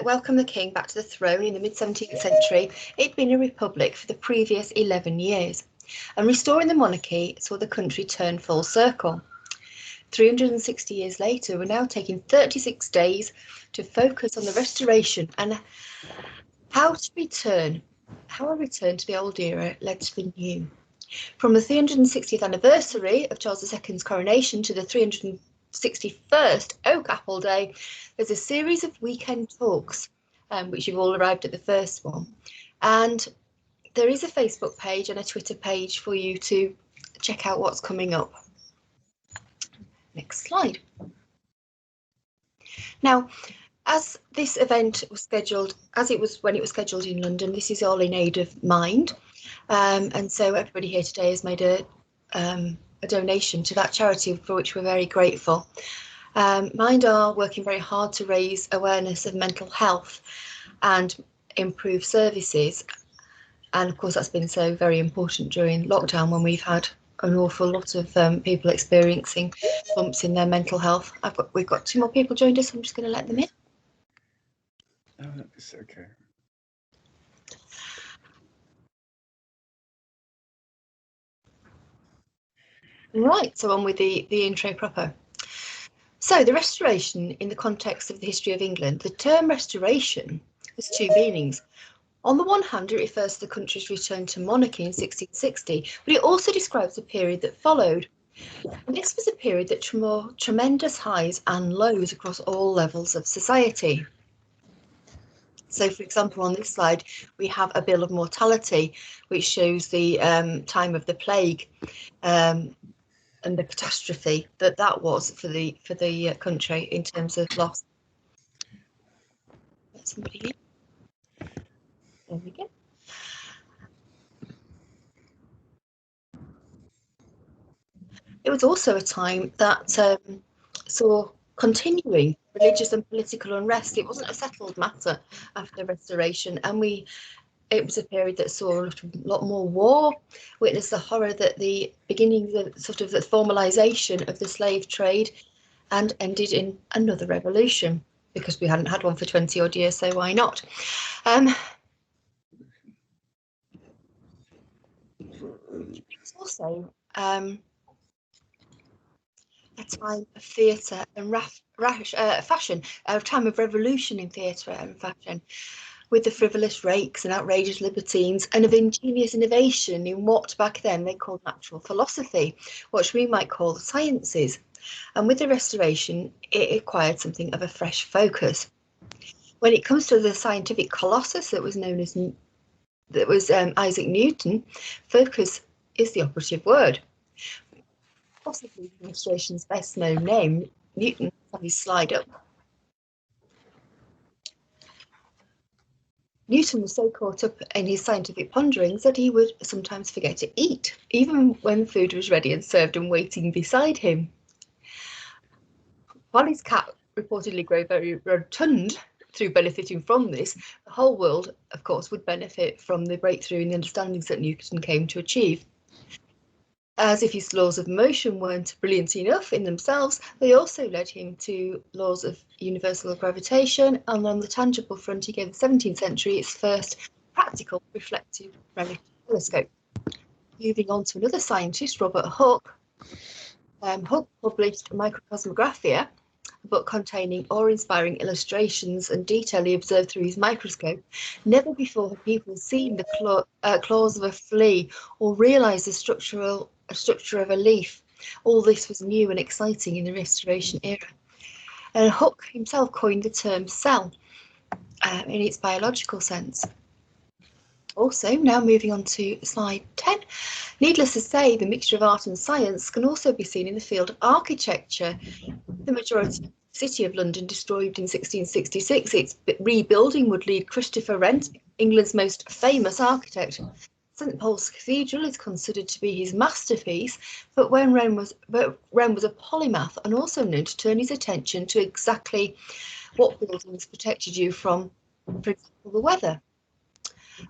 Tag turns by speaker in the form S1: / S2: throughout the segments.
S1: welcomed the king back to the throne in the mid-17th century, it'd been a republic for the previous 11 years, and restoring the monarchy saw the country turn full circle. 360 years later, we're now taking 36 days to focus on the restoration and how a return to the old era led to the new. From the 360th anniversary of Charles II's coronation to the 361st Oak Apple Day, there's a series of weekend talks, which you've all arrived at the first one. And there is a Facebook page and a Twitter page for you to check out what's coming up. Next slide. Now, as this event was scheduled, when it was scheduled in London, this is all in aid of Mind. And so everybody here today has made a donation to that charity, for which we're very grateful. Mind are working very hard to raise awareness of mental health and improve services. And of course, that's been so very important during lockdown when we've had an awful lot of people experiencing bumps in their mental health. We've got 2 more people joined us. I'm just going to let them in.
S2: Oh, that's okay.
S1: Right, so on with the intro proper. So the restoration in the context of the history of England, the term restoration has 2 meanings. On the one hand, it refers to the country's return to monarchy in 1660, but it also describes the period that followed. And this was a period that saw tremendous highs and lows across all levels of society. So, for example, on this slide, we have a bill of mortality, which shows the time of the plague and the catastrophe that was for the country in terms of loss. Somebody here. There we go. It was also a time that saw continuing religious and political unrest. It wasn't a settled matter after the Restoration, and it was a period that saw a lot more war, witnessed the horror that the beginnings of sort of the formalisation of the slave trade, and ended in another revolution, because we hadn't had one for 20 odd years, so why not? It's also a time of theatre and fashion, a time of revolution in theatre and fashion, with the frivolous rakes and outrageous libertines, and of ingenious innovation in what back then they called natural philosophy, which we might call the sciences. And with the Restoration, it acquired something of a fresh focus. When it comes to the scientific colossus that was Isaac Newton, focus is the operative word. Possibly the Restoration's best known name, Newton. Have his slide up. Newton was so caught up in his scientific ponderings that he would sometimes forget to eat, even when food was ready and served and waiting beside him. While his cat reportedly grew very rotund through benefiting from this, the whole world, of course, would benefit from the breakthrough in the understandings that Newton came to achieve. As if his laws of motion weren't brilliant enough in themselves, they also led him to laws of universal gravitation, and on the tangible front, he gave the 17th century its first practical reflective relative telescope. Moving on to another scientist, Robert Hooke. Hooke published Microcosmographia, a book containing awe-inspiring illustrations and detail he observed through his microscope. Never before had people seen the claws of a flea or realised the structure of a leaf. All this was new and exciting in the Restoration era. And Hooke himself coined the term cell in its biological sense. Also, now moving on to slide 10, needless to say, the mixture of art and science can also be seen in the field of architecture. The majority of the city of London destroyed in 1666, its rebuilding would lead Christopher Wren, England's most famous architect. St Paul's Cathedral is considered to be his masterpiece, but Wren was a polymath and also known to turn his attention to exactly what buildings protected you from, for example, the weather.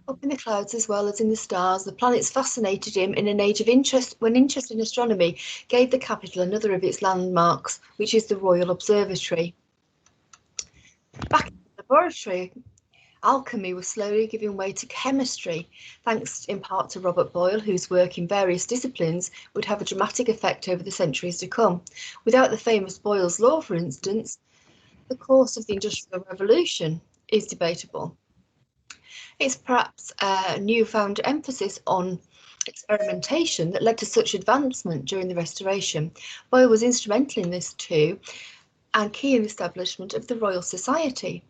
S1: Up in the clouds as well as in the stars, the planets fascinated him in an age of interest, when interest in astronomy gave the capital another of its landmarks, which is the Royal Observatory. Back in the laboratory, alchemy was slowly giving way to chemistry, thanks in part to Robert Boyle, whose work in various disciplines would have a dramatic effect over the centuries to come. Without the famous Boyle's Law, for instance, the course of the Industrial Revolution is debatable. It's perhaps a newfound emphasis on experimentation that led to such advancement during the Restoration. Boyle was instrumental in this too, and key in the establishment of the Royal Society,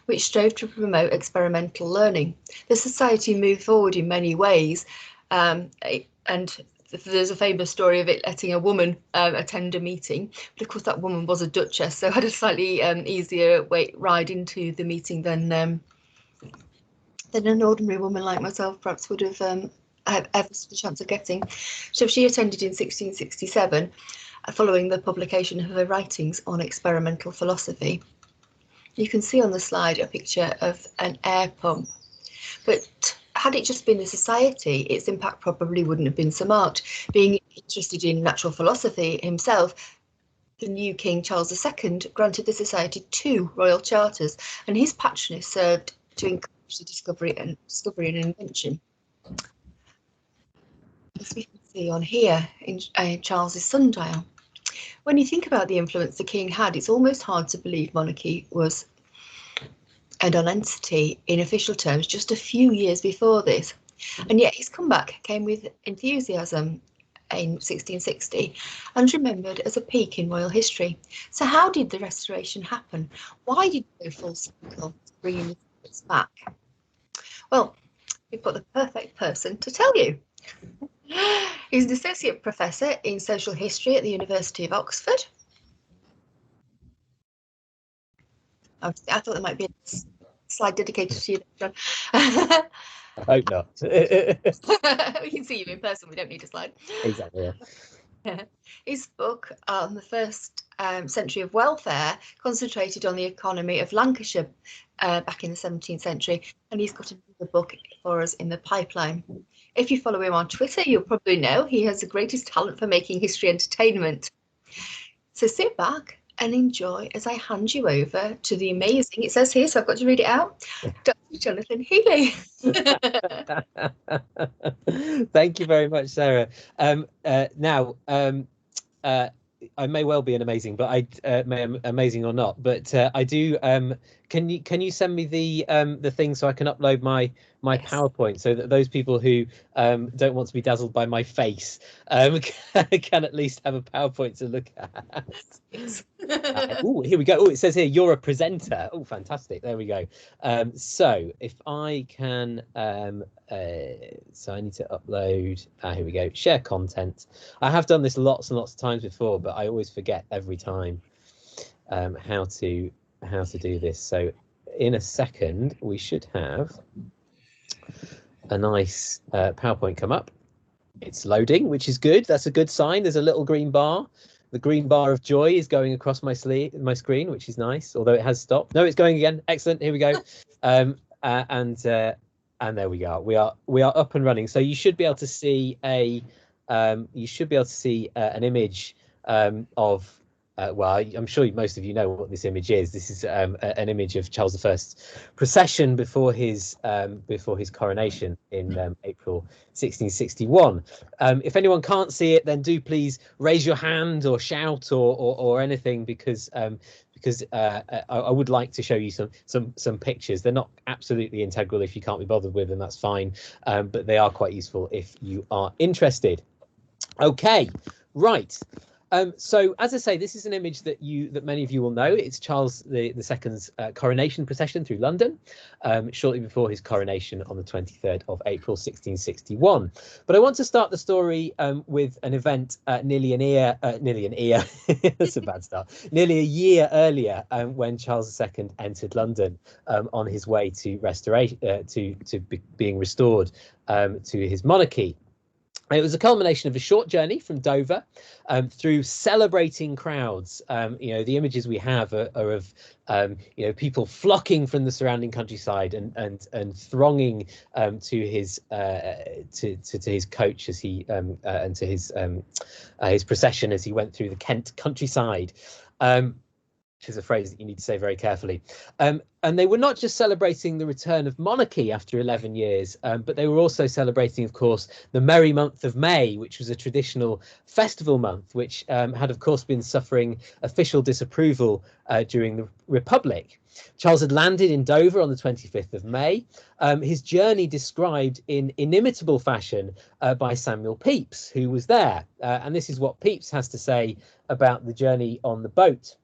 S1: which strove to promote experimental learning. The Society moved forward in many ways, and there's a famous story of it letting a woman attend a meeting, but of course that woman was a duchess, so had a slightly easier ride into the meeting than an ordinary woman like myself perhaps would have ever the chance of getting. So she attended in 1667, following the publication of her writings on experimental philosophy. You can see on the slide a picture of an air pump, but had it just been a society, its impact probably wouldn't have been so marked. Being interested in natural philosophy himself, the new King Charles II granted the society 2 royal charters, and his patronage served to encourage the discovery and invention. As we can see on here in Charles's sundial. When you think about the influence the king had, it's almost hard to believe monarchy was a non-entity in official terms just a few years before this. And yet his comeback came with enthusiasm in 1660 and remembered as a peak in royal history. So how did the Restoration happen? Why did it go full circle to bringing this back? Well, we've got the perfect person to tell you. He's an associate professor in social history at the University of Oxford. I thought there might be a slide dedicated to you, John.
S3: I hope not.
S1: We can see you in person, we don't need a slide.
S3: Exactly.
S1: Yeah. His book on the first century of welfare concentrated on the economy of Lancashire back in the 17th century, and he's got another book for us in the pipeline. If you follow him on Twitter, you'll probably know he has the greatest talent for making history entertainment. So sit back and enjoy as I hand you over to the amazing, it says here, so I've got to read it out, Dr. Jonathan Healy.
S3: Thank you very much, Sarah. Now, I may well be an amazing, but I may am amazing or not. But I do. Can you send me the thing so I can upload my
S1: Yes.
S3: PowerPoint, so that those people who don't want to be dazzled by my face can at least have a PowerPoint to look at.
S1: Yes.
S3: Oh, here we go. Oh, it says here you're a presenter. Oh, fantastic. There we go. So if I can, so I need to upload. Here we go. Share content. I have done this lots and lots of times before, but I always forget every time how to do this. So in a second, we should have a nice PowerPoint come up. It's loading, which is good. That's a good sign. There's a little green bar. The green bar of joy is going across my screen, which is nice, although it has stopped. No, it's going again. Excellent. Here we go. And there we go. We are up and running. So you should be able to see an image of. Well, I'm sure most of you know what this image is. This is an image of Charles I's procession before his coronation in April 1661. If anyone can't see it, then do please raise your hand or shout or anything, because I would like to show you some pictures. They're not absolutely integral if you can't be bothered with them, that's fine, but they are quite useful if you are interested. Okay, right. So as I say, this is an image that many of you will know. It's Charles II's coronation procession through London, shortly before his coronation on the 23rd of April 1661. But I want to start the story with an event nearly a year that's a bad start. Nearly a year earlier, when Charles II entered London on his way to restoration, being restored to his monarchy. It was a culmination of a short journey from Dover through celebrating crowds. The images we have are of people flocking from the surrounding countryside and thronging to his coach as he and to his procession as he went through the Kent countryside. which is a phrase that you need to say very carefully. And they were not just celebrating the return of monarchy after 11 years, but they were also celebrating, of course, the merry month of May, which was a traditional festival month, which had, of course, been suffering official disapproval during the Republic. Charles had landed in Dover on the 25th of May, his journey described in inimitable fashion by Samuel Pepys, who was there. And this is what Pepys has to say about the journey on the boat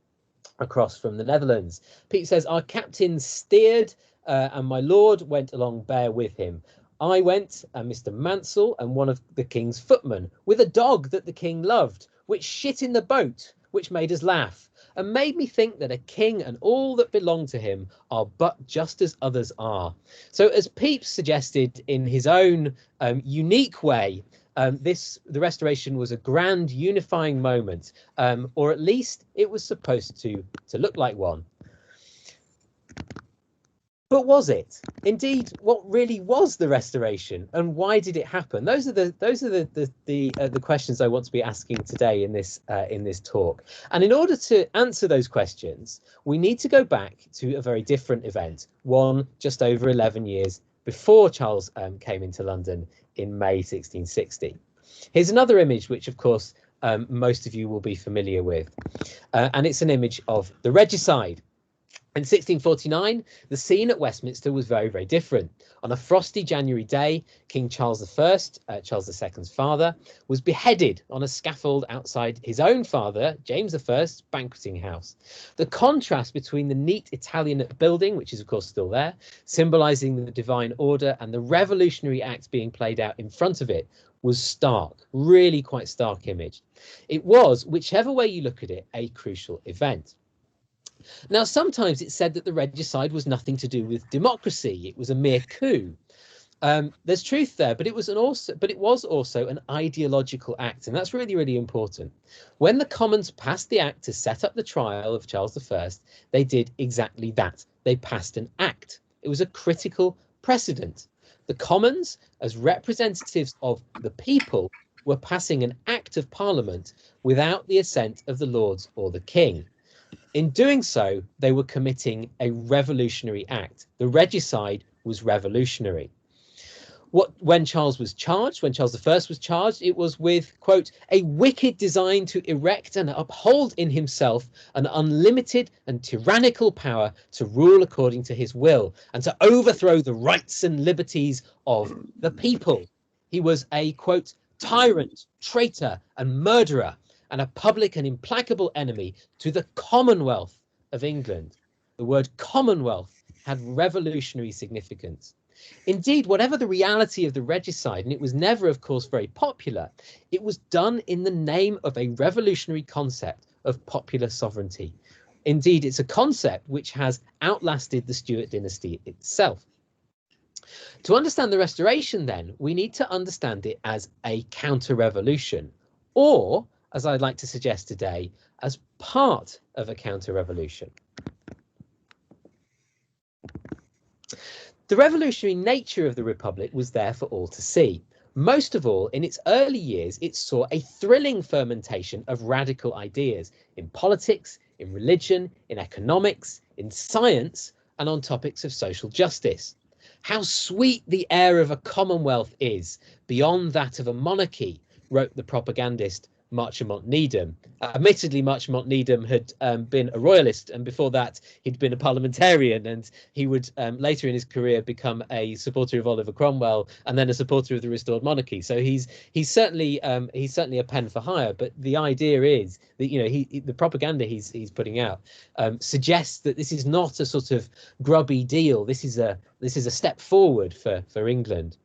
S3: across from the Netherlands. Pepys says, "Our captain steered and my lord went along bare with him. I went and Mr. Mansell and one of the king's footmen with a dog that the king loved, which shit in the boat, which made us laugh, and made me think that a king and all that belong to him are but just as others are." So as Pepys suggested in his own unique way, the Restoration was a grand unifying moment, or at least it was supposed to look like one. But was it? Indeed, what really was the Restoration, and why did it happen? Those are the questions I want to be asking today in this talk. And in order to answer those questions, we need to go back to a very different event, one just over 11 years before Charles came into London in May 1660. Here's another image, which of course most of you will be familiar with, and it's an image of the regicide. In 1649, the scene at Westminster was very, very different. On a frosty January day, King Charles I, Charles II's father, was beheaded on a scaffold outside his own father, James I's, banqueting house. The contrast between the neat Italian building, which is of course still there, symbolising the divine order, and the revolutionary act being played out in front of it was stark, really quite stark image. It was, whichever way you look at it, a crucial event. Now, sometimes it's said that the regicide was nothing to do with democracy. It was a mere coup. There's truth there, but it was also an ideological act, and that's really, really important. When the Commons passed the act to set up the trial of Charles I, they did exactly that. They passed an act. It was a critical precedent. The Commons, as representatives of the people, were passing an act of Parliament without the assent of the Lords or the King. In doing so, they were committing a revolutionary act. The regicide was revolutionary. When Charles I was charged, it was with, quote, "a wicked design to erect and uphold in himself an unlimited and tyrannical power to rule according to his will and to overthrow the rights and liberties of the people. He was a, quote, tyrant, traitor and murderer, and a public and implacable enemy to the Commonwealth of England." The word Commonwealth had revolutionary significance. Indeed, whatever the reality of the regicide, and it was never, of course, very popular, it was done in the name of a revolutionary concept of popular sovereignty. Indeed, it's a concept which has outlasted the Stuart dynasty itself. To understand the Restoration, then, we need to understand it as a counter-revolution, or, as I'd like to suggest today, as part of a counter-revolution. The revolutionary nature of the Republic was there for all to see. Most of all, in its early years, it saw a thrilling fermentation of radical ideas in politics, in religion, in economics, in science, and on topics of social justice. "How sweet the air of a commonwealth is, beyond that of a monarchy," wrote the propagandist Marchemont Needham. Admittedly, Marchemont Needham had been a royalist, and before that he'd been a parliamentarian, and he would later in his career become a supporter of Oliver Cromwell and then a supporter of the restored monarchy. So he's certainly a pen for hire. But the idea is that the propaganda he's putting out suggests that this is not a sort of grubby deal. This is a step forward for England.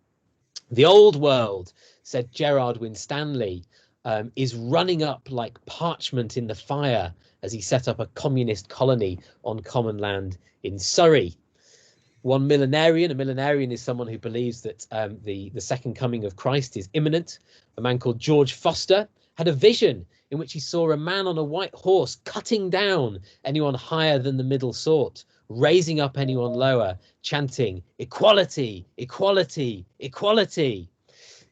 S3: "The old world," said Gerard Winstanley, is running up like parchment in the fire as he set up a communist colony on common land in Surrey. A millenarian is someone who believes that the second coming of Christ is imminent. A man called George Foster had a vision in which he saw a man on a white horse cutting down anyone higher than the middle sort, raising up anyone lower, chanting, "Equality, equality, equality."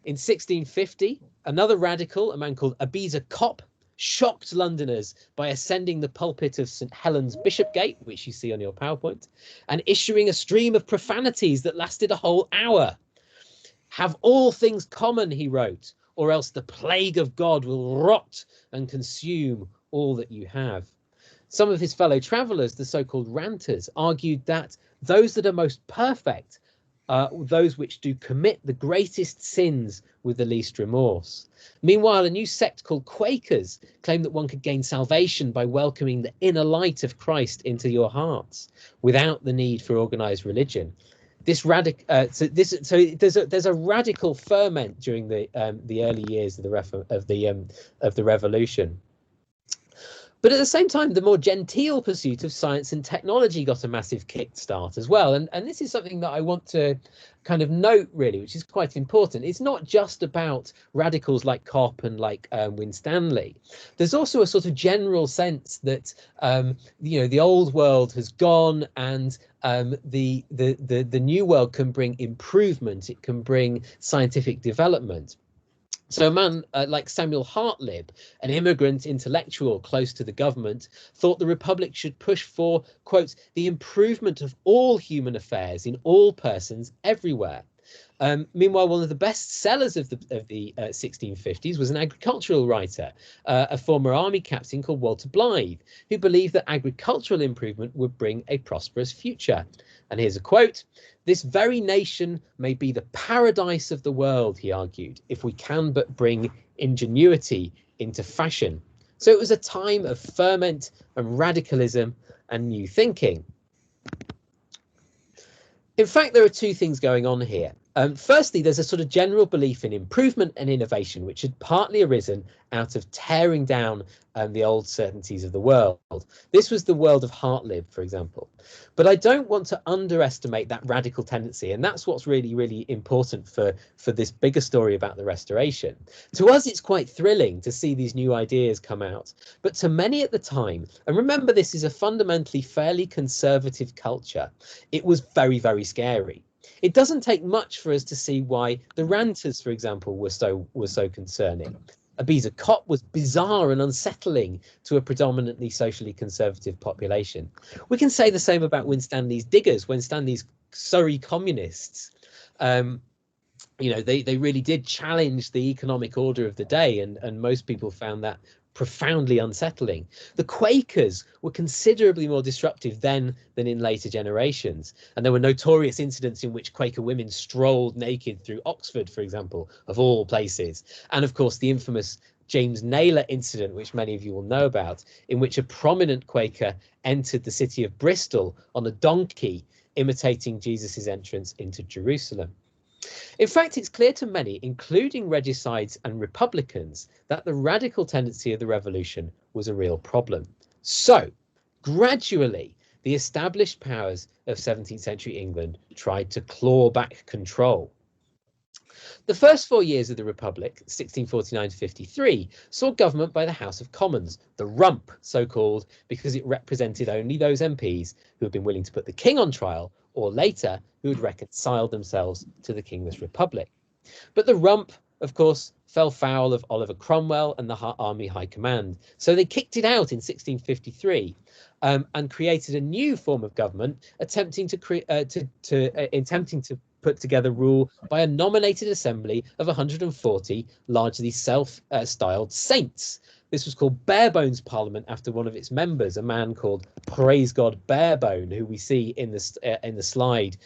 S3: In 1650, another radical, a man called Abiezer Kopp, shocked Londoners by ascending the pulpit of St Helens Bishopgate, which you see on your PowerPoint, and issuing a stream of profanities that lasted a whole hour. "Have all things common," he wrote, "or else the plague of God will rot and consume all that you have." Some of his fellow travellers, the so-called ranters, argued that those that are most perfect are those which do commit the greatest sins with the least remorse. Meanwhile, a new sect called Quakers claimed that one could gain salvation by welcoming the inner light of Christ into your hearts without the need for organised religion. There's a radical ferment during the early years of the revolution. But at the same time, the more genteel pursuit of science and technology got a massive kickstart as well. And this is something that I want to kind of note, really, which is quite important. It's not just about radicals like Kopp and like Winstanley. There's also a sort of general sense that, the old world has gone and the new world can bring improvement. It can bring scientific development. So a man like Samuel Hartlib, an immigrant intellectual close to the government, thought the Republic should push for, quote, "the improvement of all human affairs in all persons everywhere." Meanwhile, one of the best sellers of the 1650s was an agricultural writer, a former army captain called Walter Blythe, who believed that agricultural improvement would bring a prosperous future. And here's a quote: "This very nation may be the paradise of the world," he argued, "if we can but bring ingenuity into fashion." So it was a time of ferment and radicalism and new thinking. In fact, there are two things going on here. Firstly, there's a sort of general belief in improvement and innovation, which had partly arisen out of tearing down the old certainties of the world. This was the world of Hartlib, for example. But I don't want to underestimate that radical tendency, and that's what's really, really important for this bigger story about the Restoration. To us, it's quite thrilling to see these new ideas come out, but to many at the time, and remember this is a fundamentally fairly conservative culture, it was very, very scary. It doesn't take much for us to see why the ranters, for example, were so concerning. Abiza Kopp was bizarre and unsettling to a predominantly socially conservative population. We can say the same about Winstanley's diggers, Winstanley's Surrey communists. They really did challenge the economic order of the day, and most people found that profoundly unsettling. The Quakers were considerably more disruptive then than in later generations, and there were notorious incidents in which Quaker women strolled naked through Oxford, for example, of all places. And of course the infamous James Naylor incident, which many of you will know about, in which a prominent Quaker entered the city of Bristol on a donkey, imitating Jesus's entrance into Jerusalem. In fact, it's clear to many, including regicides and Republicans, that the radical tendency of the revolution was a real problem. So, gradually, the established powers of 17th century England tried to claw back control. The first 4 years of the Republic, 1649 to 53, saw government by the House of Commons, the Rump, so-called, because it represented only those MPs who had been willing to put the king on trial, or later, who had reconciled themselves to the Kingless Republic. But the Rump, of course, fell foul of Oliver Cromwell and the Army High Command, so they kicked it out in 1653 and created a new form of government, attempting to put together rule by a nominated assembly of 140 largely self-styled saints. This was called Barebones Parliament after one of its members, a man called Praise God Barebone, who we see in the slide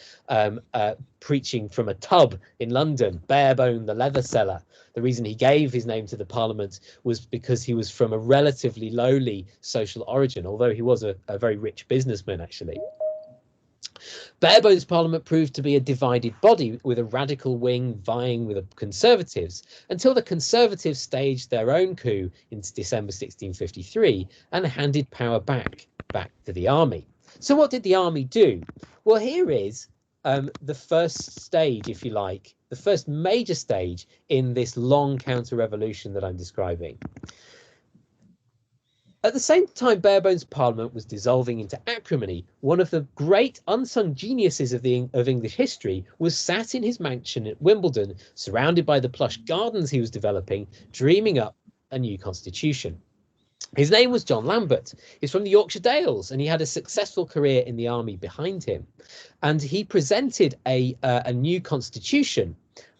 S3: preaching from a tub in London, Barebone the leather seller. The reason he gave his name to the Parliament was because he was from a relatively lowly social origin, although he was a very rich businessman, actually. Barebones Parliament proved to be a divided body, with a radical wing vying with the Conservatives, until the Conservatives staged their own coup in December 1653 and handed power back to the army. So what did the army do? Well, here is the first stage, if you like, the first major stage in this long counter-revolution that I'm describing. At the same time Barebones Parliament was dissolving into acrimony, one of the great unsung geniuses of English history was sat in his mansion at Wimbledon, surrounded by the plush gardens he was developing, dreaming up a new constitution. His name was John Lambert. He's from the Yorkshire Dales, and he had a successful career in the army behind him. And he presented a new constitution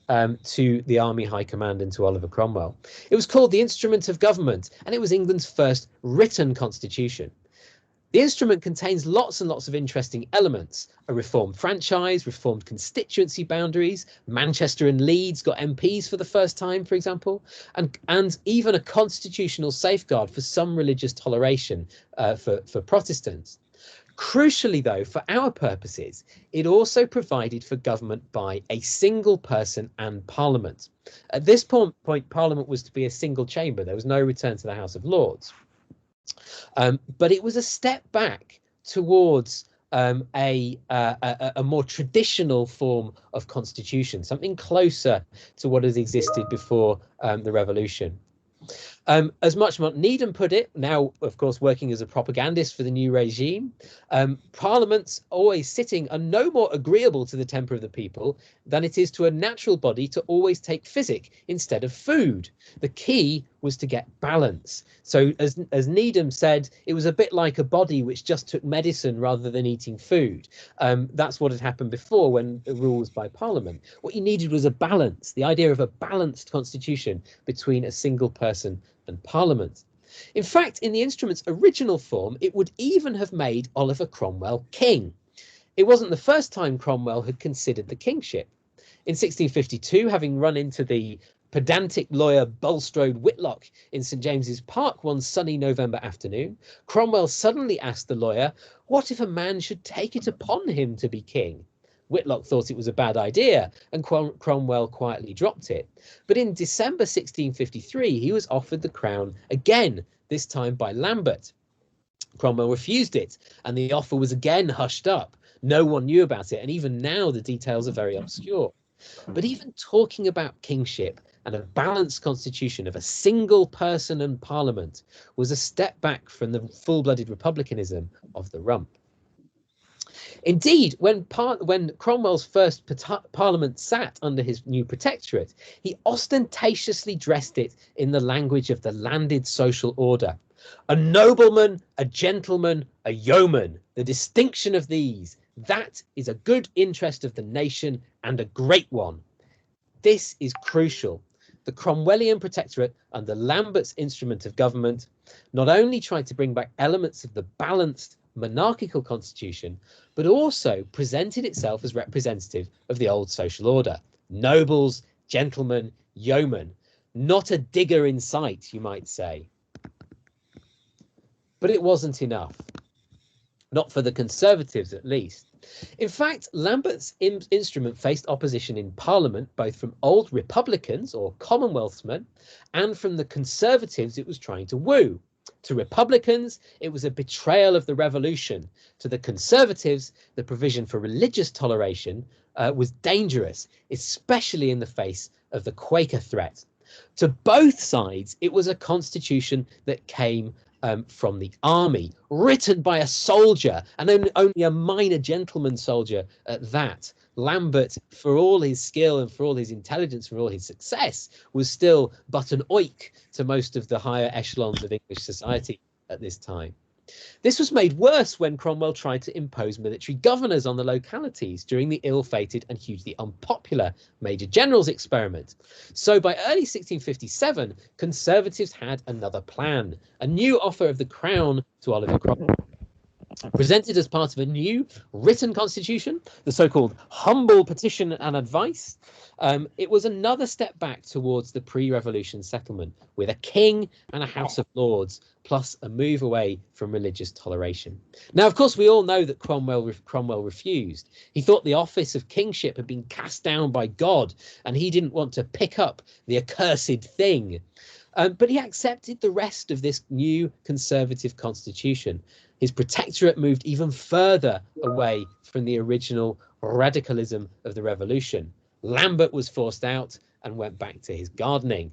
S3: to the Army High Command and to Oliver Cromwell. It was called the Instrument of Government, and it was England's first written constitution. The instrument contains lots and lots of interesting elements: a reformed franchise, reformed constituency boundaries. Manchester and Leeds got MPs for the first time, for example, and even a constitutional safeguard for some religious toleration for Protestants. Crucially, though, for our purposes, it also provided for government by a single person and Parliament. At this point, Parliament was to be a single chamber. There was no return to the House of Lords. But it was a step back towards a more traditional form of constitution, something closer to what has existed before the revolution. As Muchmont Needham put it, now of course working as a propagandist for the new regime, Parliament's always sitting are no more agreeable to the temper of the people than it is to a natural body to always take physic instead of food. The key was to get balance. So as Needham said, it was a bit like a body which just took medicine rather than eating food. That's what had happened before when the rule was by Parliament. What you needed was a balance, the idea of a balanced constitution between a single person and Parliament. In fact, in the instrument's original form, it would even have made Oliver Cromwell king. It wasn't the first time Cromwell had considered the kingship. In 1652, having run into the pedantic lawyer Bulstrode Whitlock in St James's Park one sunny November afternoon, Cromwell suddenly asked the lawyer, what if a man should take it upon him to be king? Whitlock thought it was a bad idea, and Cromwell quietly dropped it. But in December 1653, he was offered the crown again, this time by Lambert. Cromwell refused it, and the offer was again hushed up. No one knew about it, and even now the details are very obscure. But even talking about kingship and a balanced constitution of a single person and Parliament was a step back from the full-blooded republicanism of the Rump. Indeed, when Cromwell's first Parliament sat under his new protectorate, he ostentatiously dressed it in the language of the landed social order. A nobleman, a gentleman, a yeoman, the distinction of these, that is a good interest of the nation and a great one. This is crucial. The Cromwellian protectorate under Lambert's instrument of government not only tried to bring back elements of the balanced monarchical constitution, but also presented itself as representative of the old social order. Nobles, gentlemen, yeomen, not a digger in sight, you might say. But it wasn't enough. Not for the Conservatives, at least. In fact, Lambert's instrument faced opposition in Parliament, both from old Republicans or Commonwealthmen and from the Conservatives it was trying to woo. To Republicans, it was a betrayal of the revolution. To the Conservatives, the provision for religious toleration was dangerous, especially in the face of the Quaker threat. To both sides, it was a constitution that came from the army, written by a soldier, and only a minor gentleman soldier at that. Lambert, for all his skill and for all his intelligence, for all his success, was still but an oik to most of the higher echelons of English society at this time. This was made worse when Cromwell tried to impose military governors on the localities during the ill-fated and hugely unpopular Major General's experiment. So by early 1657, Conservatives had another plan, a new offer of the crown to Oliver Cromwell. Presented as part of a new written constitution, the so-called Humble Petition and Advice, it was another step back towards the pre-revolution settlement, with a king and a House of Lords, plus a move away from religious toleration. Now, of course, we all know that Cromwell refused. He thought the office of kingship had been cast down by God, and he didn't want to pick up the accursed thing. But he accepted the rest of this new conservative constitution. His protectorate moved even further away from the original radicalism of the revolution. Lambert was forced out and went back to his gardening.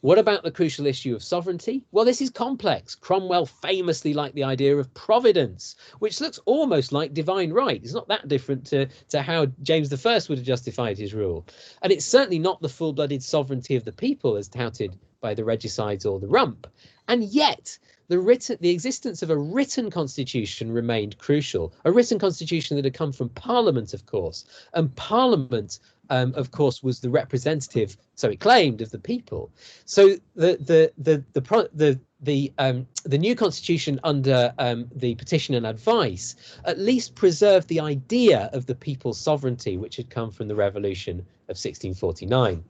S3: What about the crucial issue of sovereignty? Well, this is complex. Cromwell famously liked the idea of providence, which looks almost like divine right. It's not that different to how James I would have justified his rule. And it's certainly not the full-blooded sovereignty of the people as touted by the regicides or the rump. And yet, the existence of a written constitution remained crucial. A written constitution that had come from Parliament, of course. And Parliament, of course, was the representative, so it claimed, of the people. So the new constitution under the petition and advice at least preserved the idea of the people's sovereignty, which had come from the revolution of 1649.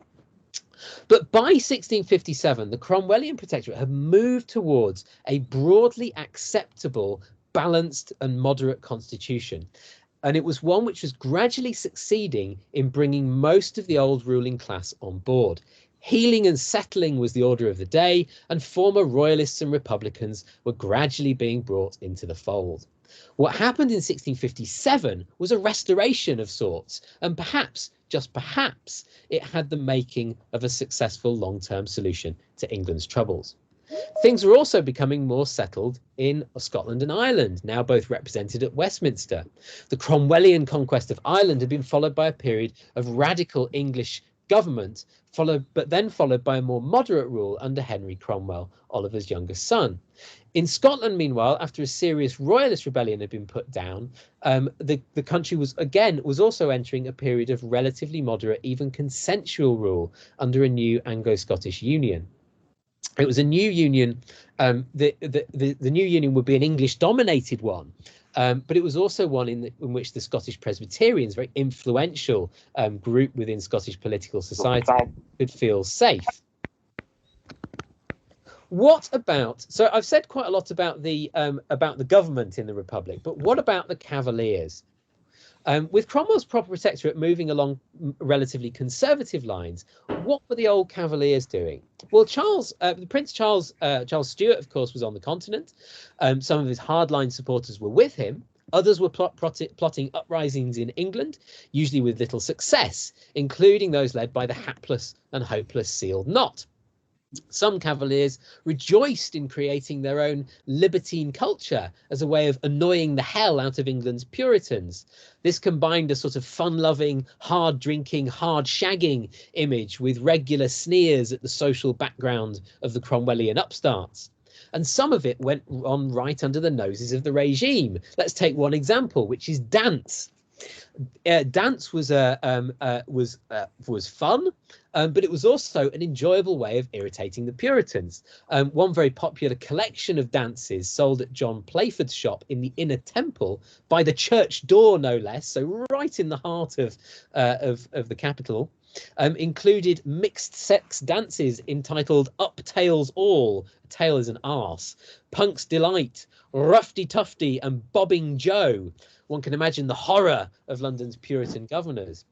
S3: But by 1657, the Cromwellian Protectorate had moved towards a broadly acceptable, balanced and moderate constitution. And it was one which was gradually succeeding in bringing most of the old ruling class on board. Healing and settling was the order of the day, and former royalists and republicans were gradually being brought into the fold. What happened in 1657 was a restoration of sorts, and perhaps, just perhaps, it had the making of a successful long-term solution to England's troubles. Things were also becoming more settled in Scotland and Ireland, now both represented at Westminster. The Cromwellian conquest of Ireland had been followed by a period of radical English government, but then followed by a more moderate rule under Henry Cromwell, Oliver's youngest son. In Scotland, meanwhile, after a serious royalist rebellion had been put down, the country was also entering a period of relatively moderate, even consensual rule under a new Anglo-Scottish union. It was a new union. The new union would be an English-dominated one, but it was also one in which the Scottish Presbyterians, very influential group within Scottish political society, could feel safe. What about? So I've said quite a lot about the government in the Republic, but what about the Cavaliers? With Cromwell's proper protectorate moving along relatively conservative lines, what were the old Cavaliers doing? Well, Prince Charles Stuart, of course, was on the continent. Some of his hardline supporters were with him. Others were plotting uprisings in England, usually with little success, including those led by the hapless and hopeless Sealed Knot. Some Cavaliers rejoiced in creating their own libertine culture as a way of annoying the hell out of England's Puritans. This combined a sort of fun-loving, hard-drinking, hard-shagging image with regular sneers at the social background of the Cromwellian upstarts. And some of it went on right under the noses of the regime. Let's take one example, which is dance. Dance was fun, but it was also an enjoyable way of irritating the Puritans. One very popular collection of dances sold at John Playford's shop in the Inner Temple by the church door, no less, so right in the heart of the capital, included mixed-sex dances entitled Up Tails All, a tail is an arse, Punk's Delight, Roughy Tufty and Bobbing Joe. One can imagine the horror of London's Puritan governors.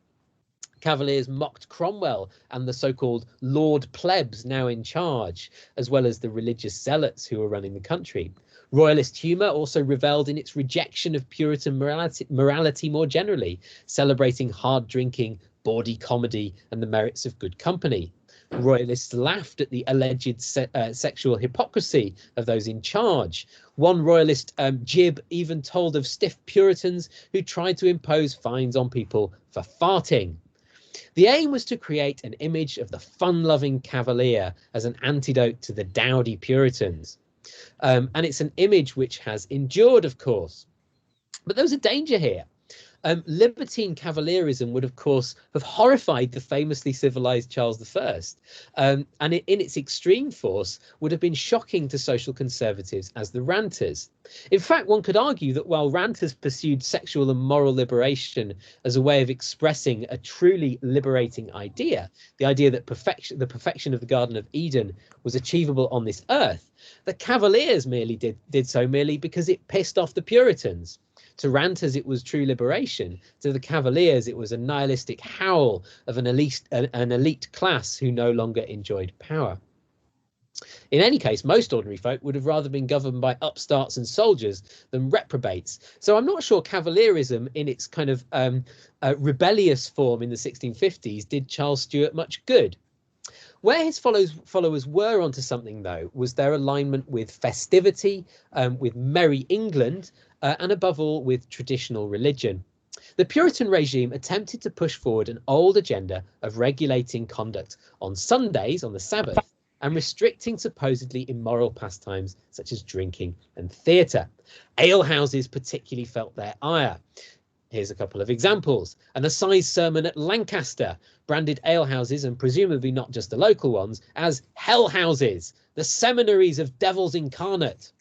S3: Cavaliers mocked Cromwell and the so-called Lord Plebs now in charge, as well as the religious zealots who were running the country. Royalist humour also revelled in its rejection of Puritan morality more generally, celebrating hard drinking, bawdy comedy and the merits of good company. Royalists laughed at the alleged sexual hypocrisy of those in charge. One royalist jib even told of stiff Puritans who tried to impose fines on people for farting. The aim was to create an image of the fun-loving Cavalier as an antidote to the dowdy Puritans. And it's an image which has endured, of course. But there was a danger here. Libertine Cavalierism would, of course, have horrified the famously civilized Charles I, and in its extreme force would have been shocking to social conservatives as the Ranters. In fact, one could argue that while Ranters pursued sexual and moral liberation as a way of expressing a truly liberating idea, the idea that the perfection of the Garden of Eden was achievable on this earth, the Cavaliers merely did so merely because it pissed off the Puritans. To Ranters, it was true liberation. To the Cavaliers, it was a nihilistic howl of an elite class who no longer enjoyed power. In any case, most ordinary folk would have rather been governed by upstarts and soldiers than reprobates. So I'm not sure Cavalierism in its kind of rebellious form in the 1650s did Charles Stuart much good. Where his followers were onto something, though, was their alignment with festivity, with Merry England, and above all, with traditional religion. The Puritan regime attempted to push forward an old agenda of regulating conduct on Sundays, on the Sabbath, and restricting supposedly immoral pastimes such as drinking and theatre. Alehouses particularly felt their ire. Here's a couple of examples. An assize sermon at Lancaster branded alehouses, and presumably not just the local ones, as hell houses, the seminaries of devils incarnate.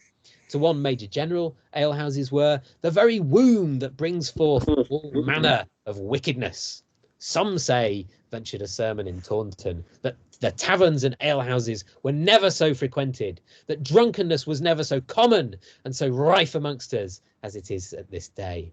S3: To one major general, alehouses were the very womb that brings forth all manner of wickedness. Some say, ventured a sermon in Taunton, that the taverns and alehouses were never so frequented, that drunkenness was never so common and so rife amongst us as it is at this day.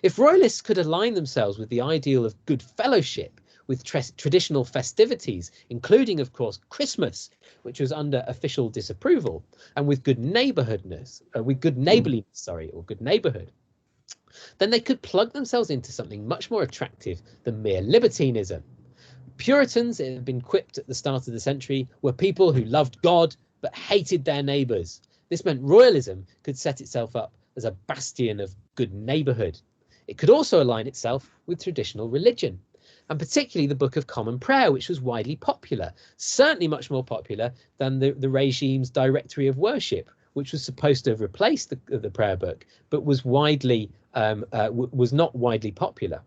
S3: If royalists could align themselves with the ideal of good fellowship, with traditional festivities, including, of course, Christmas, which was under official disapproval, and with good neighborhoodness, with good neighborliness, or good neighborhood, then they could plug themselves into something much more attractive than mere libertinism. Puritans, it had been quipped at the start of the century, were people who loved God but hated their neighbours. This meant royalism could set itself up as a bastion of good neighbourhood. It could also align itself with traditional religion, and particularly the Book of Common Prayer, which was widely popular, certainly much more popular than the regime's Directory of Worship, which was supposed to have replaced the prayer book, but was was not widely popular.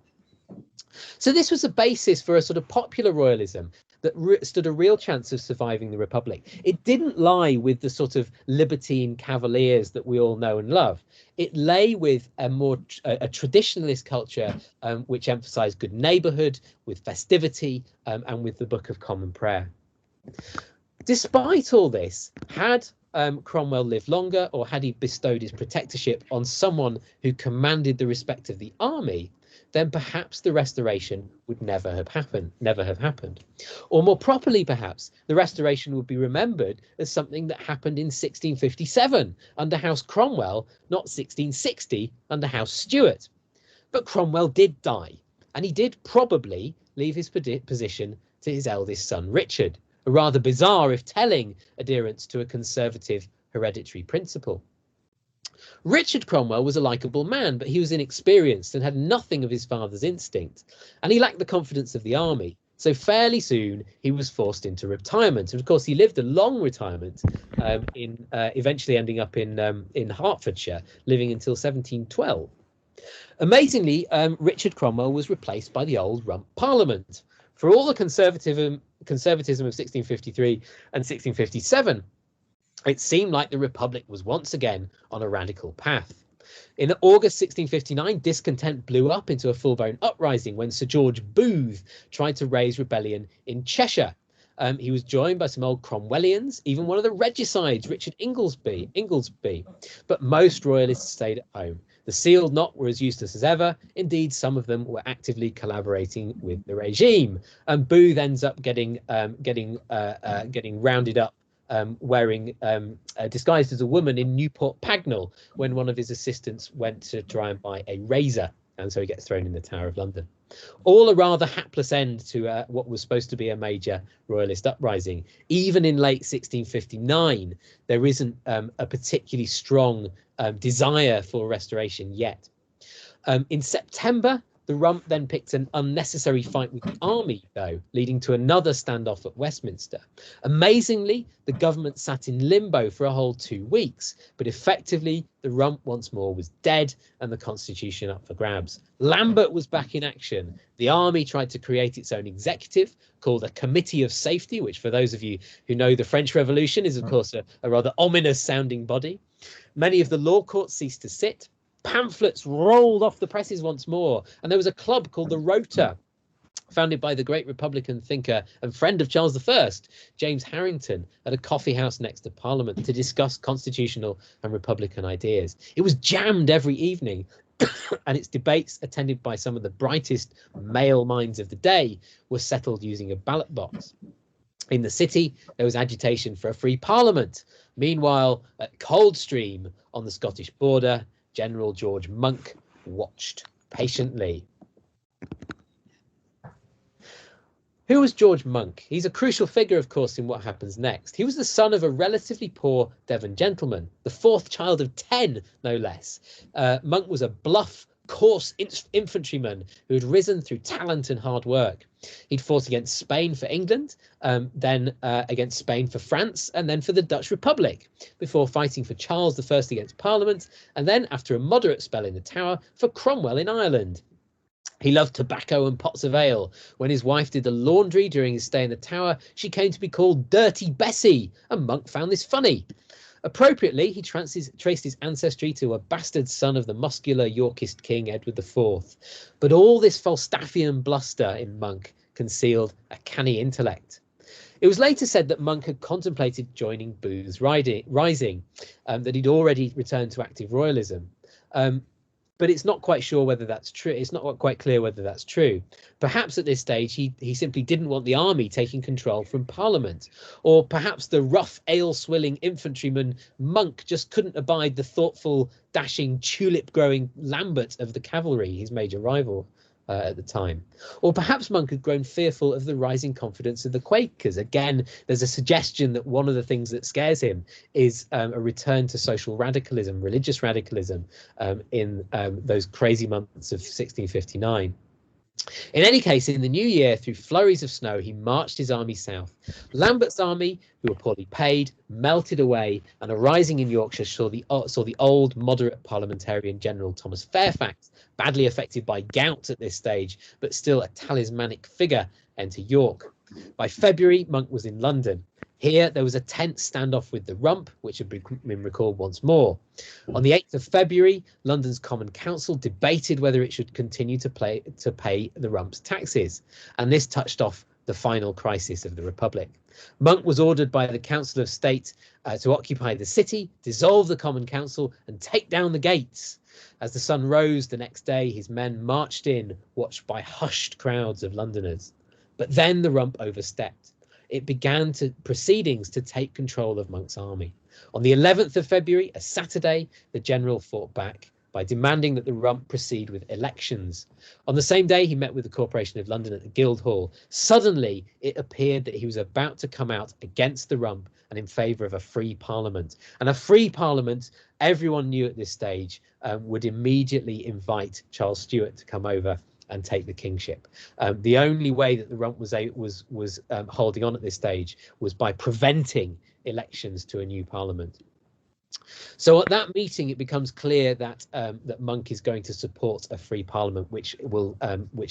S3: So this was a basis for a sort of popular royalism that stood a real chance of surviving the Republic. It didn't lie with the sort of libertine cavaliers that we all know and love. It lay with a more traditionalist culture, which emphasised good neighbourhood, with festivity, and with the Book of Common Prayer. Despite all this, had Cromwell lived longer, or had he bestowed his protectorship on someone who commanded the respect of the army, then perhaps the restoration would never have happened. Or more properly, perhaps, the restoration would be remembered as something that happened in 1657 under House Cromwell, not 1660 under House Stuart. But Cromwell did die, and he did probably leave his position to his eldest son, Richard, a rather bizarre, if telling, adherence to a conservative hereditary principle. Richard Cromwell was a likeable man, but he was inexperienced and had nothing of his father's instinct, and he lacked the confidence of the army. So fairly soon he was forced into retirement, and of course he lived a long retirement, eventually ending up in Hertfordshire, living until 1712. Amazingly, Richard Cromwell was replaced by the old Rump Parliament. For all the conservatism of 1653 and 1657. It seemed like the Republic was once again on a radical path. In August 1659, discontent blew up into a full-blown uprising when Sir George Booth tried to raise rebellion in Cheshire. He was joined by some old Cromwellians, even one of the regicides, Richard Inglesby. But most royalists stayed at home. The sealed knot were as useless as ever. Indeed, some of them were actively collaborating with the regime. And Booth ends up getting rounded up, wearing disguised as a woman in Newport Pagnell when one of his assistants went to try and buy a razor, and so he gets thrown in the Tower of London. All a rather hapless end to what was supposed to be a major royalist uprising. Even in late 1659, there isn't a particularly strong desire for restoration yet. In September, the Rump then picked an unnecessary fight with the army, though, leading to another standoff at Westminster. Amazingly, the government sat in limbo for a whole 2 weeks, but effectively, the Rump once more was dead and the constitution up for grabs. Lambert was back in action. The army tried to create its own executive called a Committee of Safety, which for those of you who know the French Revolution is, of course, a rather ominous sounding body. Many of the law courts ceased to sit. Pamphlets rolled off the presses once more, and there was a club called the Rota, founded by the great Republican thinker and friend of Charles I, James Harrington, at a coffee house next to Parliament to discuss constitutional and Republican ideas. It was jammed every evening, and its debates, attended by some of the brightest male minds of the day, were settled using a ballot box. In the city, there was agitation for a free Parliament. Meanwhile, at Coldstream, on the Scottish border, General George Monk watched patiently. Who was George Monk? He's a crucial figure, of course, in what happens next. He was the son of a relatively poor Devon gentleman, the fourth child of 10, no less. Monk was a bluff, coarse infantryman who had risen through talent and hard work. He'd fought against Spain for England, then against Spain for France, and then for the Dutch Republic, before fighting for Charles I against Parliament, and then, after a moderate spell in the Tower, for Cromwell in Ireland. He loved tobacco and pots of ale. When his wife did the laundry during his stay in the Tower, she came to be called Dirty Bessie, and Monk found this funny. Appropriately, he traced his ancestry to a bastard son of the muscular Yorkist king Edward IV. But all this Falstaffian bluster in Monk concealed a canny intellect. It was later said that Monk had contemplated joining Booth's Rising, that he'd already returned to active royalism. But it's not quite sure whether that's true. It's not quite clear whether that's true. Perhaps at this stage he simply didn't want the army taking control from Parliament, or perhaps the rough, ale-swilling infantryman Monk just couldn't abide the thoughtful, dashing, tulip-growing Lambert of the cavalry, his major rival at the time. Or perhaps Monk had grown fearful of the rising confidence of the Quakers. Again, there's a suggestion that one of the things that scares him is a return to social radicalism, religious radicalism, in those crazy months of 1659. In any case, in the new year, through flurries of snow, he marched his army south. Lambert's army, who were poorly paid, melted away, and a rising in Yorkshire saw the old, moderate parliamentarian General Thomas Fairfax, badly affected by gout at this stage, but still a talismanic figure, enter York. By February, Monk was in London. Here, there was a tense standoff with the Rump, which had been recalled once more. On the 8th of February, London's Common Council debated whether it should continue to pay the Rump's taxes, and this touched off the final crisis of the Republic. Monk was ordered by the Council of State to occupy the city, dissolve the Common Council, and take down the gates. As the sun rose the next day, his men marched in, watched by hushed crowds of Londoners. But then the Rump overstepped. It began proceedings to take control of Monk's army. On the 11th of February, a Saturday, the general fought back by demanding that the Rump proceed with elections. On the same day, he met with the Corporation of London at the Guildhall. Suddenly, it appeared that he was about to come out against the Rump and in favour of a free parliament. And a free parliament, everyone knew at this stage, would immediately invite Charles Stuart to come over and take the kingship. The only way that the Rump was holding on at this stage was by preventing elections to a new parliament. So at that meeting, it becomes clear that that Monk is going to support a free parliament, which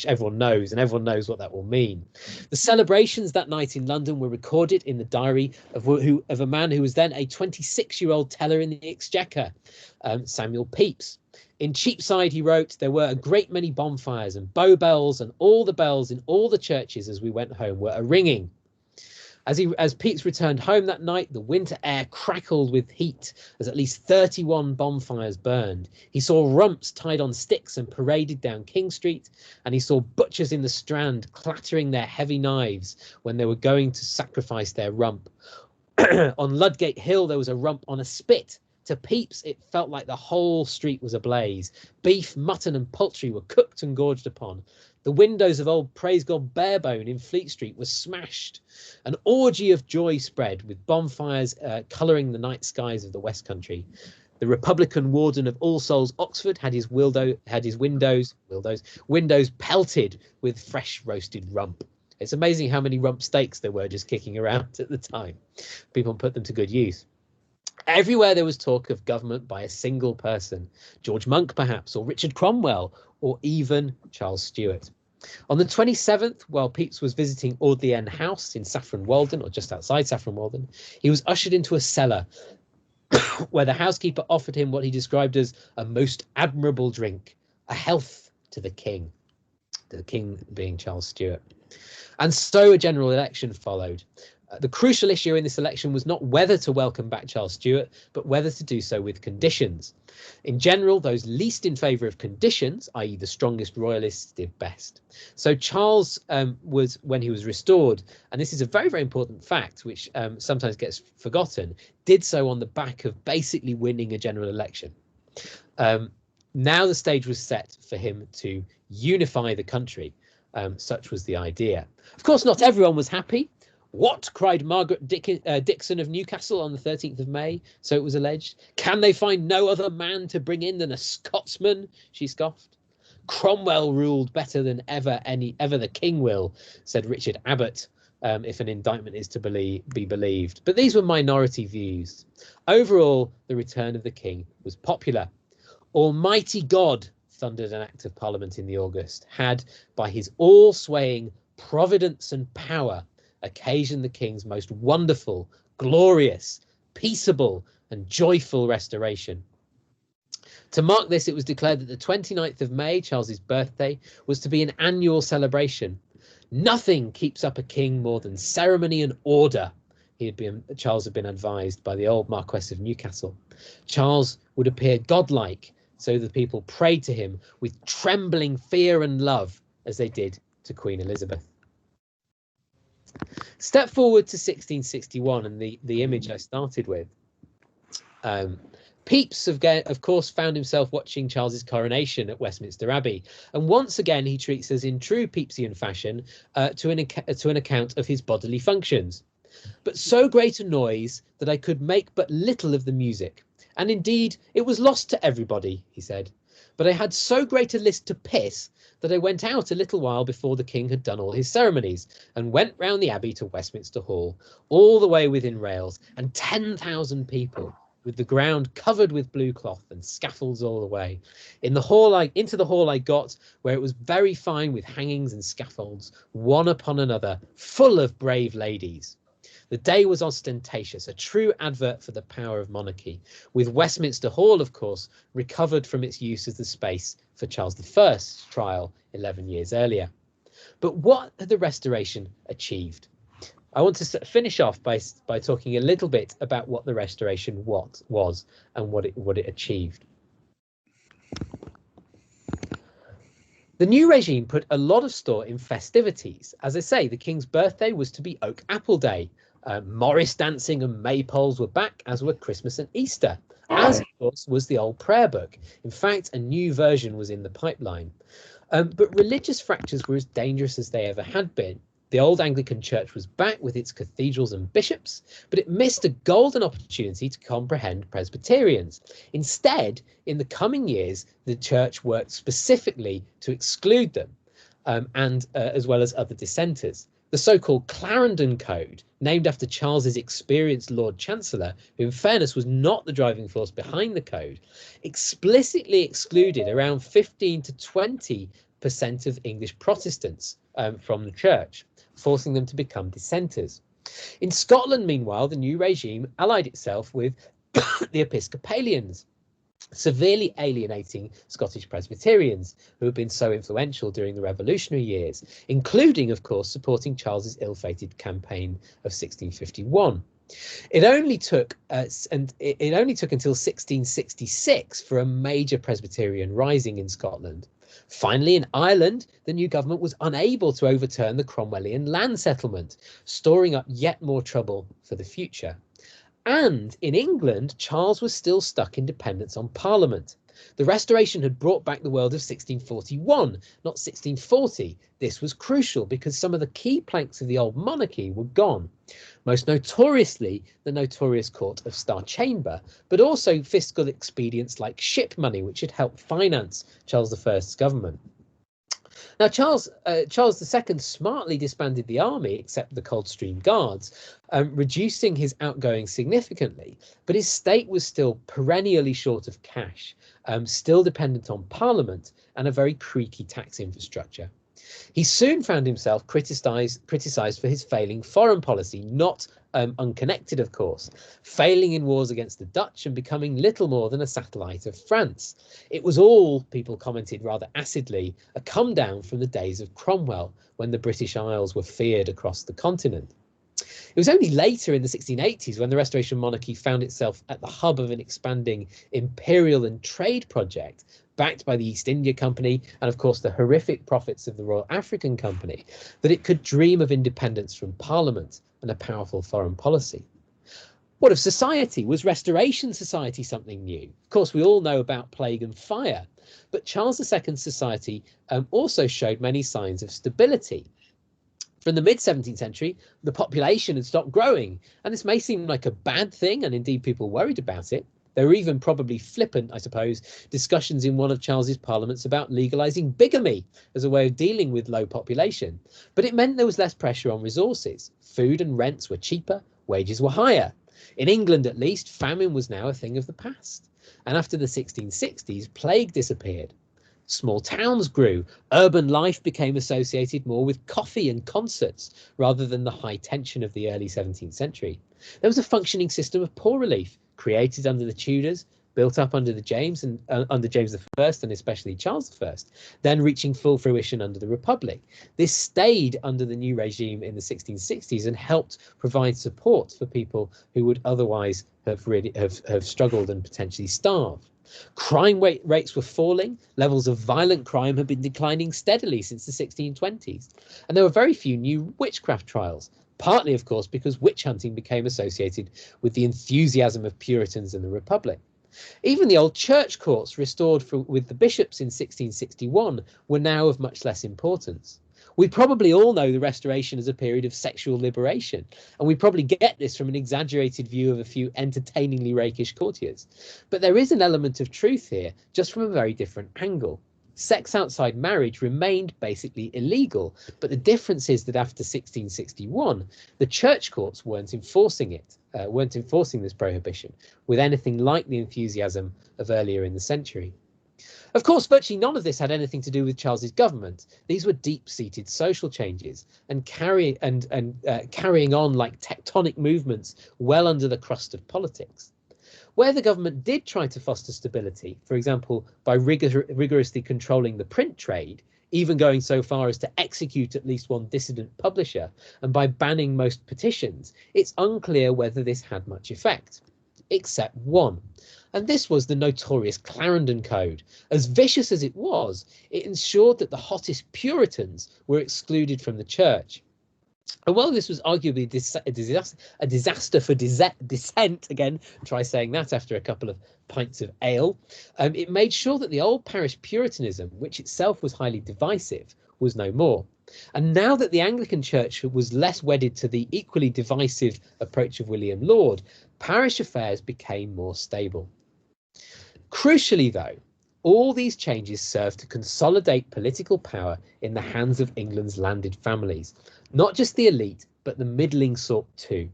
S3: everyone knows, and everyone knows what that will mean. The celebrations that night in London were recorded in the diary of a man who was then a 26-year-old teller in the Exchequer, Samuel Pepys. In Cheapside, he wrote, there were a great many bonfires and bow bells, and all the bells in all the churches as we went home were a-ringing. As Pepys returned home that night, the winter air crackled with heat as at least 31 bonfires burned. He saw rumps tied on sticks and paraded down King Street, and he saw butchers in the Strand clattering their heavy knives when they were going to sacrifice their rump. On Ludgate Hill, there was a rump on a spit. To Pepys, it felt like the whole street was ablaze. Beef, mutton and poultry were cooked and gorged upon. The windows of old Praise God Barebone in Fleet Street were smashed. An orgy of joy spread, with bonfires colouring the night skies of the West Country. The Republican warden of All Souls, Oxford, had his windows pelted with fresh roasted rump. It's amazing how many rump steaks there were just kicking around at the time. People put them to good use. Everywhere there was talk of government by a single person, George Monk perhaps, or Richard Cromwell, or even Charles Stuart. On the 27th, while Pepys was visiting Audley End House in Saffron Walden, or just outside Saffron Walden, he was ushered into a cellar where the housekeeper offered him what he described as a most admirable drink, a health to the king being Charles Stuart. And so a general election followed. The crucial issue in this election was not whether to welcome back Charles Stuart, but whether to do so with conditions. In general, those least in favour of conditions, i.e. the strongest royalists, did best. So Charles was, when he was restored, and this is a very, very important fact, which sometimes gets forgotten, did so on the back of basically winning a general election. Now the stage was set for him to unify the country. Such was the idea. Of course, not everyone was happy. What, cried Margaret Dixon of Newcastle on the 13th of May, so it was alleged. Can they find no other man to bring in than a Scotsman? She scoffed. Cromwell ruled better than ever the king will, said Richard Abbott, if an indictment is to be believed. But these were minority views. Overall, the return of the king was popular. Almighty God, thundered an Act of Parliament in the August, had, by his all-swaying providence and power, occasioned the king's most wonderful, glorious, peaceable, and joyful restoration. To mark this, it was declared that the 29th of May, Charles's birthday, was to be an annual celebration. Nothing keeps up a king more than ceremony and order, Charles had been advised by the old Marquess of Newcastle. Charles would appear godlike, so the people prayed to him with trembling fear and love, as they did to Queen Elizabeth. Step forward to 1661 and the image I started with. Pepys, of course, found himself watching Charles's coronation at Westminster Abbey, and once again he treats us in true Pepysian fashion to an account of his bodily functions. But so great a noise that I could make but little of the music, and indeed it was lost to everybody, he said. But I had so great a list to piss that I went out a little while before the king had done all his ceremonies, and went round the abbey to Westminster Hall, all the way within rails, and 10,000 people, with the ground covered with blue cloth and scaffolds all the way. Into the hall I got, where it was very fine with hangings and scaffolds, one upon another, full of brave ladies. The day was ostentatious, a true advert for the power of monarchy, with Westminster Hall, of course, recovered from its use as the space for Charles I's trial 11 years earlier. But what had the Restoration achieved? I want to finish off by talking a little bit about what the Restoration was and what it achieved. The new regime put a lot of store in festivities. As I say, the king's birthday was to be Oak Apple Day. Morris dancing and maypoles were back, as were Christmas and Easter, as of course was the old prayer book. In fact, a new version was in the pipeline. But religious fractures were as dangerous as they ever had been. The old Anglican Church was back with its cathedrals and bishops, but it missed a golden opportunity to comprehend Presbyterians. Instead, in the coming years, the Church worked specifically to exclude them, as well as other dissenters. The so-called Clarendon Code, named after Charles's experienced Lord Chancellor, who in fairness was not the driving force behind the code, explicitly excluded around 15 to 20% of English Protestants from the church, forcing them to become dissenters. In Scotland, meanwhile, the new regime allied itself with the Episcopalians, severely alienating Scottish Presbyterians, who had been so influential during the revolutionary years, including, of course, supporting Charles's ill-fated campaign of 1651. It only took until 1666 for a major Presbyterian rising in Scotland. Finally, in Ireland, the new government was unable to overturn the Cromwellian land settlement, storing up yet more trouble for the future. And in England, Charles was still stuck in dependence on Parliament. The Restoration had brought back the world of 1641, not 1640. This was crucial because some of the key planks of the old monarchy were gone. Most notoriously, the notorious Court of Star Chamber, but also fiscal expedients like ship money, which had helped finance Charles I's government. Now, Charles II smartly disbanded the army, except the Coldstream Guards, reducing his outgoings significantly, but his state was still perennially short of cash, still dependent on Parliament and a very creaky tax infrastructure. He soon found himself criticised for his failing foreign policy, not unconnected, of course, failing in wars against the Dutch and becoming little more than a satellite of France. It was all, people commented rather acidly, a come down from the days of Cromwell, when the British Isles were feared across the continent. It was only later in the 1680s when the Restoration monarchy found itself at the hub of an expanding imperial and trade project, backed by the East India Company and, of course, the horrific profits of the Royal African Company, that it could dream of independence from Parliament and a powerful foreign policy. What of society? Was Restoration society something new? Of course, we all know about plague and fire, but Charles II's society also showed many signs of stability. From the mid-17th century, the population had stopped growing, and this may seem like a bad thing, and indeed people worried about it. There were even probably flippant, I suppose, discussions in one of Charles's parliaments about legalising bigamy as a way of dealing with low population. But it meant there was less pressure on resources. Food and rents were cheaper, wages were higher. In England, at least, famine was now a thing of the past. And after the 1660s, plague disappeared. Small towns grew. Urban life became associated more with coffee and concerts rather than the high tension of the early 17th century. There was a functioning system of poor relief created under the Tudors, built up under the James I and especially Charles I, then reaching full fruition under the Republic. This stayed under the new regime in the 1660s and helped provide support for people who would otherwise have struggled and potentially starved. Crime rates were falling. Levels of violent crime had been declining steadily since the 1620s. And there were very few new witchcraft trials, partly, of course, because witch hunting became associated with the enthusiasm of Puritans and the Republic. Even the old church courts restored with the bishops in 1661 were now of much less importance. We probably all know the Restoration as a period of sexual liberation, and we probably get this from an exaggerated view of a few entertainingly rakish courtiers. But there is an element of truth here, just from a very different angle. Sex outside marriage remained basically illegal, but the difference is that after 1661, the church courts weren't enforcing this prohibition with anything like the enthusiasm of earlier in the century. Of course, virtually none of this had anything to do with Charles's government. These were deep-seated social changes and carrying on like tectonic movements well under the crust of politics. Where the government did try to foster stability, for example, by rigorously controlling the print trade, even going so far as to execute at least one dissident publisher, and by banning most petitions, it's unclear whether this had much effect, except one. And this was the notorious Clarendon Code. As vicious as it was, it ensured that the hottest Puritans were excluded from the church. And while this was arguably a disaster for dissent, again, try saying that after a couple of pints of ale, it made sure that the old parish Puritanism, which itself was highly divisive, was no more. And now that the Anglican Church was less wedded to the equally divisive approach of William Laud, parish affairs became more stable. Crucially, though, all these changes served to consolidate political power in the hands of England's landed families, not just the elite, but the middling sort too.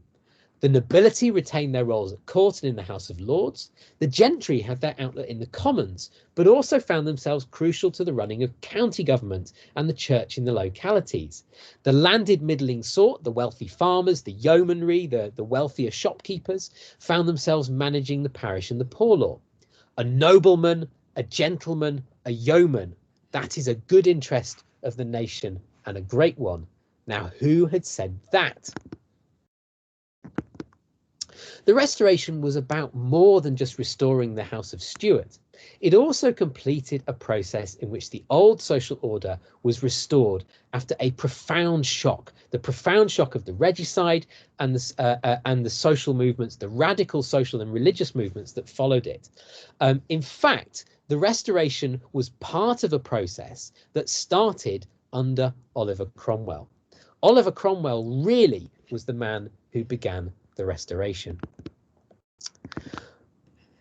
S3: The nobility retained their roles at court and in the House of Lords. The gentry had their outlet in the Commons, but also found themselves crucial to the running of county government and the church in the localities. The landed middling sort, the wealthy farmers, the yeomanry, the wealthier shopkeepers, found themselves managing the parish and the poor law. A nobleman, a gentleman, a yeoman, that is a good interest of the nation and a great one. Now, who had said that? The Restoration was about more than just restoring the House of Stuart. It also completed a process in which the old social order was restored after a profound shock, the profound shock of the regicide and the social movements, the radical social and religious movements that followed it. In fact, the Restoration was part of a process that started under Oliver Cromwell. Oliver Cromwell really was the man who began the Restoration.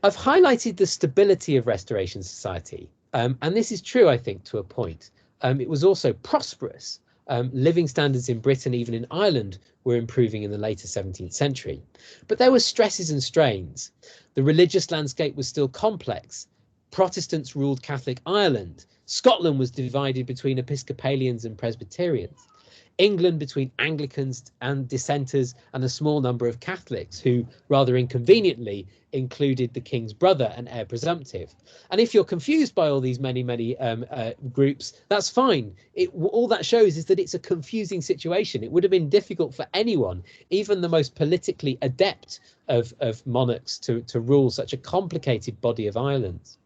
S3: I've highlighted the stability of Restoration society, and this is true, I think, to a point. It was also prosperous. Living standards in Britain, even in Ireland, were improving in the later 17th century. But there were stresses and strains. The religious landscape was still complex. Protestants ruled Catholic Ireland. Scotland was divided between Episcopalians and Presbyterians. England between Anglicans and dissenters and a small number of Catholics who, rather inconveniently, included the king's brother and heir presumptive. And if you're confused by all these many groups, that's fine. All that shows is that it's a confusing situation. It would have been difficult for anyone, even the most politically adept of monarchs, to rule such a complicated body of islands.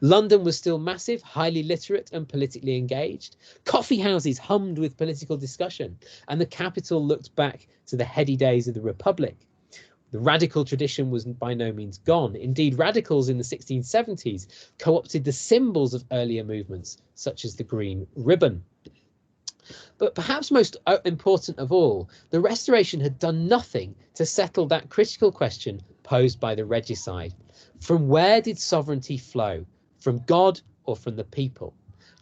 S3: London was still massive, highly literate and politically engaged. Coffee houses hummed with political discussion, and the capital looked back to the heady days of the Republic. The radical tradition was by no means gone. Indeed, radicals in the 1670s co-opted the symbols of earlier movements, such as the green ribbon. But perhaps most important of all, the Restoration had done nothing to settle that critical question posed by the regicide. From where did sovereignty flow? From God or from the people?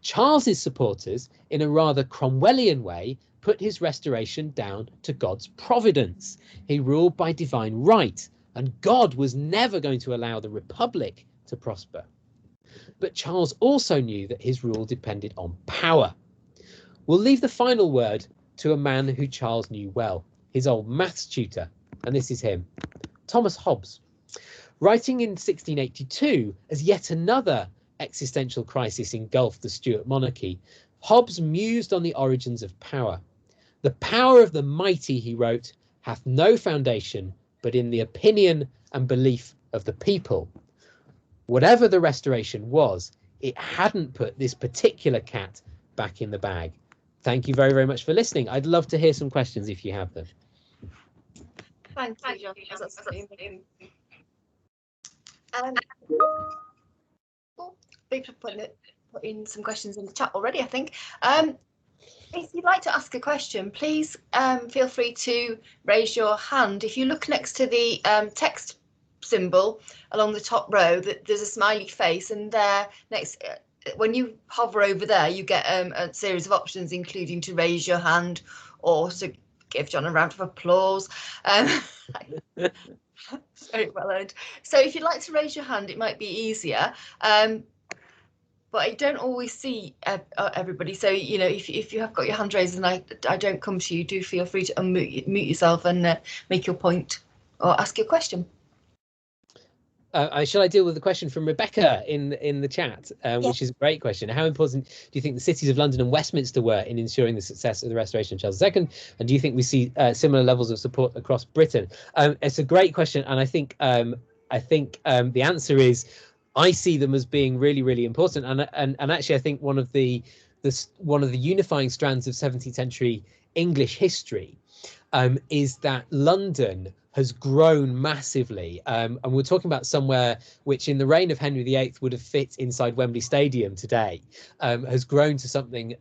S3: Charles's supporters, in a rather Cromwellian way, put his restoration down to God's providence. He ruled by divine right, and God was never going to allow the Republic to prosper. But Charles also knew that his rule depended on power. We'll leave the final word to a man who Charles knew well, his old maths tutor, and this is him, Thomas Hobbes. Writing in 1682 as yet another existential crisis engulfed the Stuart monarchy, Hobbes mused on the origins of power. The power of the mighty, he wrote, hath no foundation but in the opinion and belief of the people. Whatever the Restoration was, it hadn't put this particular cat back in the bag. Thank you very, very much for listening. I'd love to hear some questions if you have them.
S1: Thank you, John. That's brilliant. People put in some questions in the chat already, I think. If you'd like to ask a question, please feel free to raise your hand. If you look next to the text symbol along the top row, there's a smiley face, and there next, when you hover over there, you get a series of options, including to raise your hand or to give John a round of applause. Very well earned. So if you'd like to raise your hand, it might be easier. But I don't always see everybody. So, you know, if you have got your hand raised and I don't come to you, do feel free to unmute yourself and make your point or ask your question.
S3: Shall I deal with the question from Rebecca in the chat, which is a great question. How important do you think the cities of London and Westminster were in ensuring the success of the restoration of Charles II? And do you think we see similar levels of support across Britain? It's a great question, and I think the answer is I see them as being really, really important. And actually, I think one of the unifying strands of 17th century English history is that London has grown massively, and we're talking about somewhere which in the reign of Henry VIII would have fit inside Wembley Stadium today, has grown to something